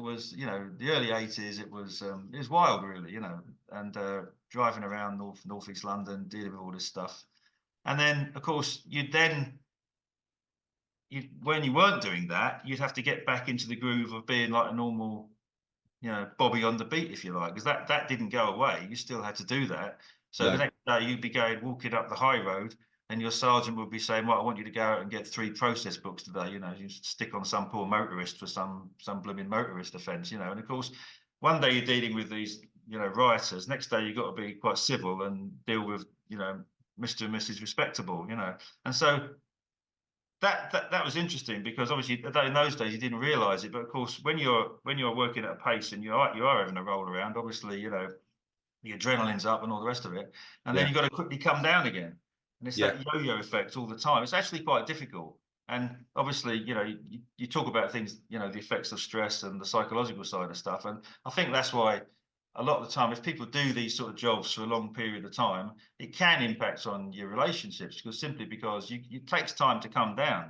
was, the early 80s. It was wild, really, and driving around northeast London, dealing with all this stuff. And then, of course, when you weren't doing that, you'd have to get back into the groove of being like a normal, Bobby on the beat, if you like, because that didn't go away. You still had to do that. So the Yeah. next day you'd be walking up the high road, and your sergeant would be saying, "Well, I want you to go out and get 3 process books today. You stick on some poor motorist for some blooming motorist offence, And of course, one day you're dealing with these, rioters. Next day you've got to be quite civil and deal with, Mr. and Mrs. Respectable. And so that was interesting, because obviously in those days you didn't realise it, but of course when you're working at a pace and you are having a roll around, obviously, the adrenaline's up and all the rest of it, and then Yeah. you've got to quickly come down again, and it's Yeah. that yo-yo effect all the time. It's actually quite difficult, and obviously, you talk about things, the effects of stress and the psychological side of stuff, and I think that's why a lot of the time, if people do these sort of jobs for a long period of time, it can impact on your relationships, because simply because it takes time to come down.